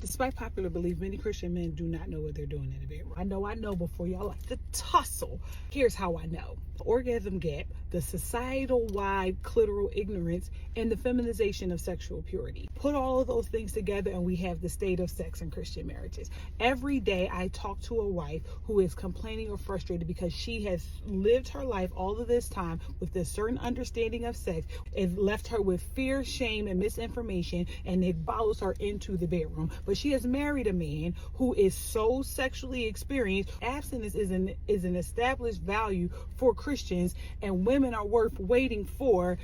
Despite popular belief, many Christian men do not know what they're doing in the bedroom. I know before y'all like to tussle. Here's how I know. The orgasm gap, the societal-wide clitoral ignorance, and the feminization of sexual purity. Put all of those things together and we have the state of sex in Christian marriages. Every day I talk to a wife who is complaining or frustrated because she has lived her life all of this time with this certain understanding of sex. It left her with fear, shame, and misinformation, and it follows her into the bedroom. But she has married a man who is so sexually experienced. Abstinence is an established value for Christians, and women are worth waiting for.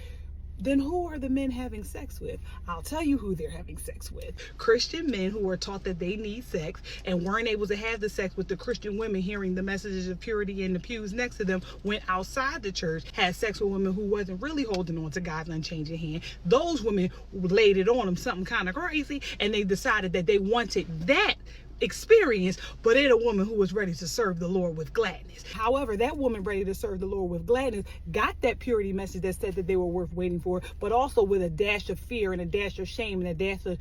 Then who are the men having sex with? I'll tell you who they're having sex with. Christian men who are taught that they need sex and weren't able to have the sex with the Christian women hearing the messages of purity in the pews next to them, went outside the church, had sex with women who wasn't really holding on to God's unchanging hand. Those women laid it on them something kind of crazy, and they decided that they wanted that experience, but in a woman who was ready to serve the Lord with gladness. However, that woman ready to serve the Lord with gladness got that purity message that said that they were worth waiting for, but also with a dash of fear and a dash of shame and a dash of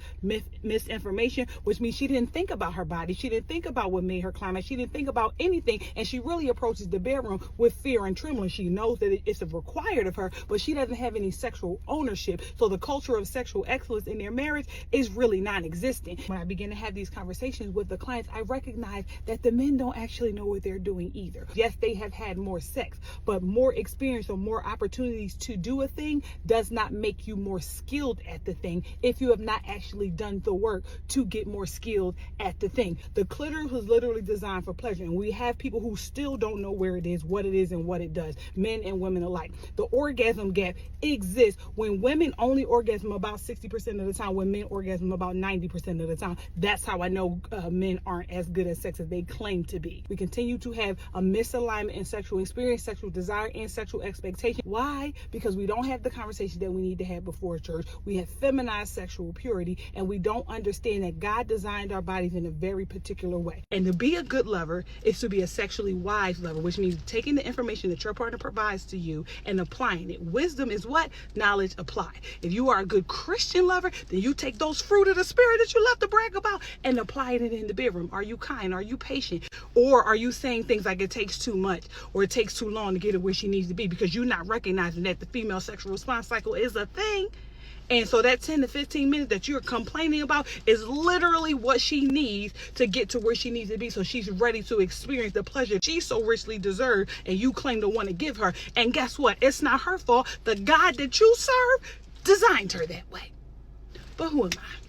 misinformation, which means she didn't think about her body. She didn't think about what made her climax. She didn't think about anything, and she really approaches the bedroom with fear and trembling. She knows that it's required of her, but she doesn't have any sexual ownership. So the culture of sexual excellence in their marriage is really non-existent. When I begin to have these conversations with the clients, I recognize that the men don't actually know what they're doing either. Yes, they have had more sex, but more experience or more opportunities to do a thing does not make you more skilled at the thing if you have not actually done the work to get more skilled at the thing. The clitoris was literally designed for pleasure, and we have people who still don't know where it is, what it is, and what it does, men and women alike. The orgasm gap exists when women only orgasm about 60% of the time, when men orgasm about 90% of the time. That's how I know men aren't as good at sex as they claim to be. We continue to have a misalignment in sexual experience, sexual desire, and sexual expectation. Why? Because we don't have the conversation that we need to have before church. We have feminized sexual purity, and we don't understand that God designed our bodies in a very particular way. And to be a good lover is to be a sexually wise lover, which means taking the information that your partner provides to you and applying it. Wisdom is what? Knowledge applied. If you are a good Christian lover, then you take those fruit of the spirit that you love to brag about and apply it in the bedroom. Are you kind? Are you patient? Or are you saying things like it takes too much or it takes too long to get her where she needs to be, because you're not recognizing that the female sexual response cycle is a thing? And so that 10 to 15 minutes that you're complaining about is literally what she needs to get to where she needs to be, so she's ready to experience the pleasure she so richly deserves and you claim to want to give her. And guess what? It's not her fault. The God that you serve designed her that way. But who am I?